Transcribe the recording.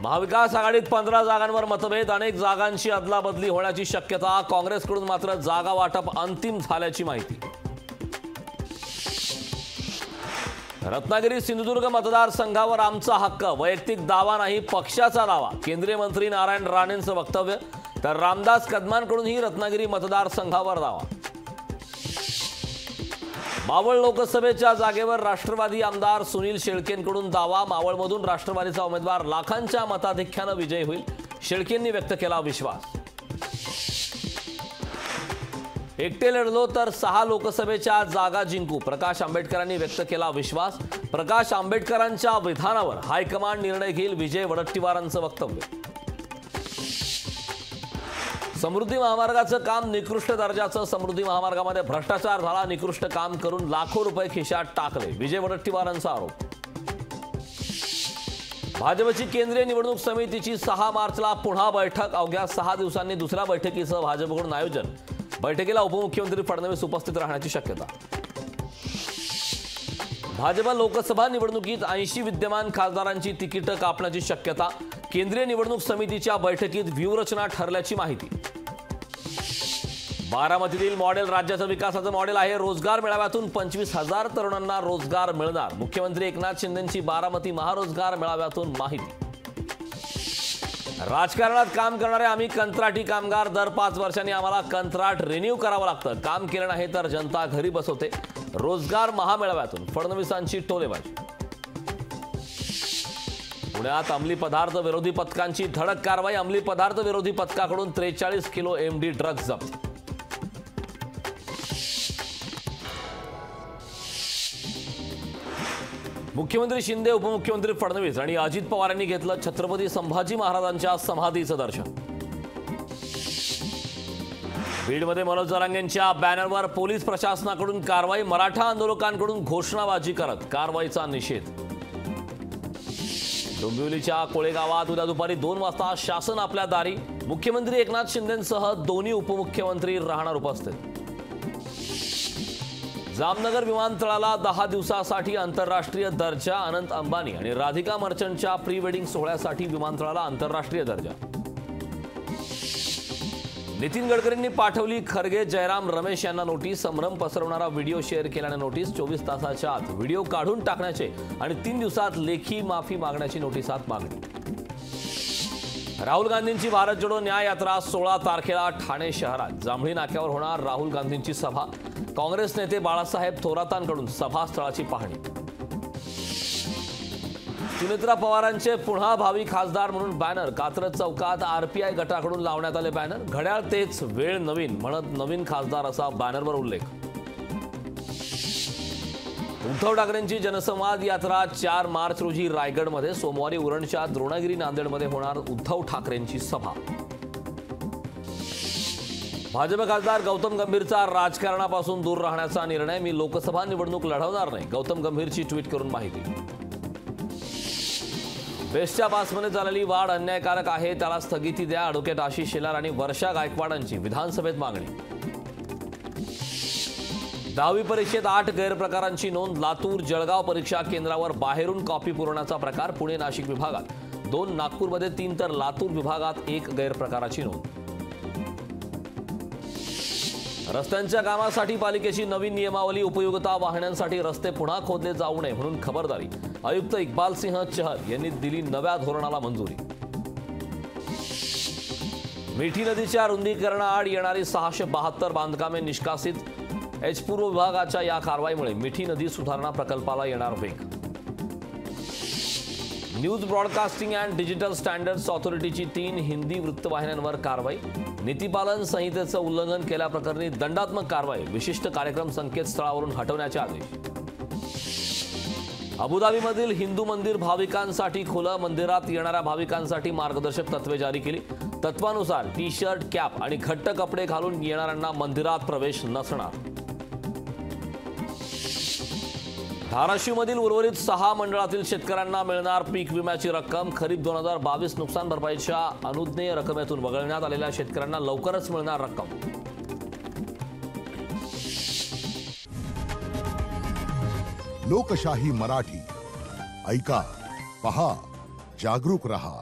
महाविकास आघाडीत 15 जागांवर मतभेद, अनेक जागांची अदलाबदली होण्याची शक्यता। काँग्रेसकडून मात्र जागा वाटप अंतिम झाल्याची माहिती। रत्नागिरी सिंधुदुर्ग मतदारसंघावर आमचा हक्क, वैयक्तिक दावा नाही पक्षाचा दावा। केंद्रीय मंत्री नारायण राणेंचं वक्तव्य, तर रामदास कदमांकडूनही रत्नागिरी मतदारसंघावर दावा। मावळ लोकसभेच्या जागेवर राष्ट्रवादी आमदार सुनील शेळकेंकडून दावा। मावळमधून राष्ट्रवादीचा उमेदवार लाखांच्या मताधिक्याने विजयी होईल, शेळकेंनी व्यक्त केला विश्वास। एकटे लढलो तर 6 लोकसभेच्या जागा जिंकू, प्रकाश आंबेडकरांनी व्यक्त केला विश्वास। प्रकाश आंबेडकरांच्या विधानावर हायकमांड निर्णय घेईल, विजय वडट्टीवारांचं वक्तव्य। समृद्धी महामार्गाचं काम निकृष्ट दर्जाचं, समृद्धी महामार्गामध्ये भ्रष्टाचार झाला, निकृष्ट काम करून लाखो रुपये खिशात टाकले, विजय वडट्टीवारांचा आरोप। भाजपची केंद्रीय निवडणूक समितीची 6 मार्चला पुन्हा बैठक, अवघ्या 6 दिवसांनी दुसऱ्या बैठकीचं भाजपकडून आयोजन। बैठकीला उपमुख्यमंत्री फडणवीस उपस्थित राहण्याची शक्यता। भाजप लोकसभा निवडणुकीत 80 विद्यमान खासदारांची तिकीट कापण्याची शक्यता। केंद्रीय निवडणूक समितीच्या बैठकीत व्यूहरचना ठरल्याची माहिती। बारामतीतील मॉडेल राज्याचं विकासाचं मॉडेल आहे। रोजगार मेळाव्यातून 25,000 तरुणांना रोजगार मिळणार, मुख्यमंत्री एकनाथ शिंदेंची बारामती महारोजगार मेळाव्यातून माहिती। राजकारणात काम करणारे आम्ही कंत्राटी कामगार, दर 5 वर्षांनी आम्हाला कंत्राट रिन्यू करावं लागतं, काम केलं नाही तर जनता घरी बसवते, रोजगार महामेळाव्यातून फडणवीसांची टोलेबाजी। पुण्यात अंमली पदार्थ विरोधी पथकांची धडक कारवाई, अंमली पदार्थ विरोधी पथकाकडून 43 किलो एमडी ड्रग्ज जप्त। मुख्यमंत्री शिंदे, उपमुख्यमंत्री फडणवीस आणि अजित पवार यांनी घेतलं छत्रपती संभाजी महाराजांच्या समाधीचं दर्शन। बीडमध्ये मनोज जरांगेंच्या बॅनरवर पोलीस प्रशासनाकडून कारवाई, मराठा आंदोलकांकडून घोषणाबाजी करत कारवाईचा निषेध। डोंबिवलीच्या कोळेगावात उद्या दुपारी 2 वाजता शासन आपल्या दारी, मुख्यमंत्री एकनाथ शिंदेंसह दोन्ही उपमुख्यमंत्री राहणार उपस्थित। जामनगर विमानतळाला 10 दिवसांसाठी आंतरराष्ट्रीय दर्जा, अनंत अंबानी आणि राधिका मर्चंटच्या प्री वेडिंग सोहळ्यासाठी विमानतळाला आंतरराष्ट्रीय दर्जा। नितीन गडकरींनी पाठवली खरगे, जयराम रमेश यांना नोटीस, संभ्रम पसरवणारा व्हिडिओ शेअर केल्याने नोटीस, 24 तासाच्या आत व्हिडिओ काढून टाकण्याचे आणि 3 दिवसात लेखी माफी मागण्याची नोटीसात मागणी। राहुल गांधींची भारत जोडो न्याय यात्रा 16 तारखेला ठाणे शहरात, जांभळी नाक्यावर होणार राहुल गांधींची सभा। काँग्रेस नेते बाळासाहेब थोरातांकडून सभास्थळाची पाहणी। सुनेत्रा पवारांचे पुन्हा भावी खासदार म्हणून बॅनर, कात्रज चौकात आरपीआय गटाकडून लावण्यात आले बॅनर, घड्याळ तेच वेळ नवीन म्हणत नवीन खासदार असा बॅनरवर उल्लेख। उद्धव ठाकरेंची जनसंवाद यात्रा 4 मार्च रोजी रायगडमध्ये, सोमवारी उरणच्या द्रोणागिरी नांदेडमध्ये होणार उद्धव ठाकरेंची सभा। भाजप खासदार गौतम गंभीरचा राजकारणापासून दूर राहण्याचा निर्णय, मी लोकसभा निवडणूक लढवणार नाही, गौतम गंभीरची ट्विट करून माहिती। बेस्टच्या पासमध्ये झालेली वाढ अन्यायकारक आहे, त्याला स्थगिती द्या, ॲडव्होकेट आशिष शेलार आणि वर्षा गायकवाडांची विधानसभेत मागणी। 10वी परीक्षेत 8 गैरप्रकारांची नोंद, लातूर जळगाव परीक्षा केंद्रावर बाहेरून कॉपी पुरवण्याचा प्रकार, पुणे नाशिक विभागात 2, नागपूरमध्ये 3 तर लातूर विभागात 1 गैरप्रकाराची नोंद। रस्त्यांच्या कामासाठी पालिकेची नवीन नियमावली, उपयोगिता वाहनांसाठी रस्ते पुन्हा खोदले जाऊ नये म्हणून खबरदारी, आयुक्त इक्बाल सिंह चहल यांनी दिली नव्या धोरणाला मंजुरी। मिठी नदीच्या रुंदीकरणाआड येणारी 672 बांधकामे निष्कासित, पूर्व विभागाच्या या कारवाईमुळे मिठी नदी सुधारणा प्रकल्पाला येणार वेग। News broadcasting and digital standards ऑथॉरिटीची 3 हिंदी वृत्तवाहिन्यांवर कारवाई, नीतिपालन संहितेचं उल्लंघन केल्याप्रकरणी दंडात्मक कारवाई, विशिष्ट कार्यक्रम संकेतस्थळावरून हटवण्याचे आदेश। अबुधाबीमधील हिंदू मंदिर भाविकांसाठी खुलं, मंदिरात येणाऱ्या भाविकांसाठी मार्गदर्शक तत्त्वे जारी केली, तत्वानुसार टी शर्ट, कॅप आणि घट्ट कपडे घालून येणाऱ्यांना मंदिरात प्रवेश नसणार। धाराशिवमधील उर्वरित 6 मंडळातील शेतकऱ्यांना मिळणार पीक विम्याची रक्कम, खरीप 2022 नुकसान भरपाईच्या अनुज्ञेय रकमेतून वगळण्यात आलेल्या शेतकऱ्यांना लवकरच मिळणार रक्कम। लोकशाही मराठी, ऐका, पहा, जागरूक रहा।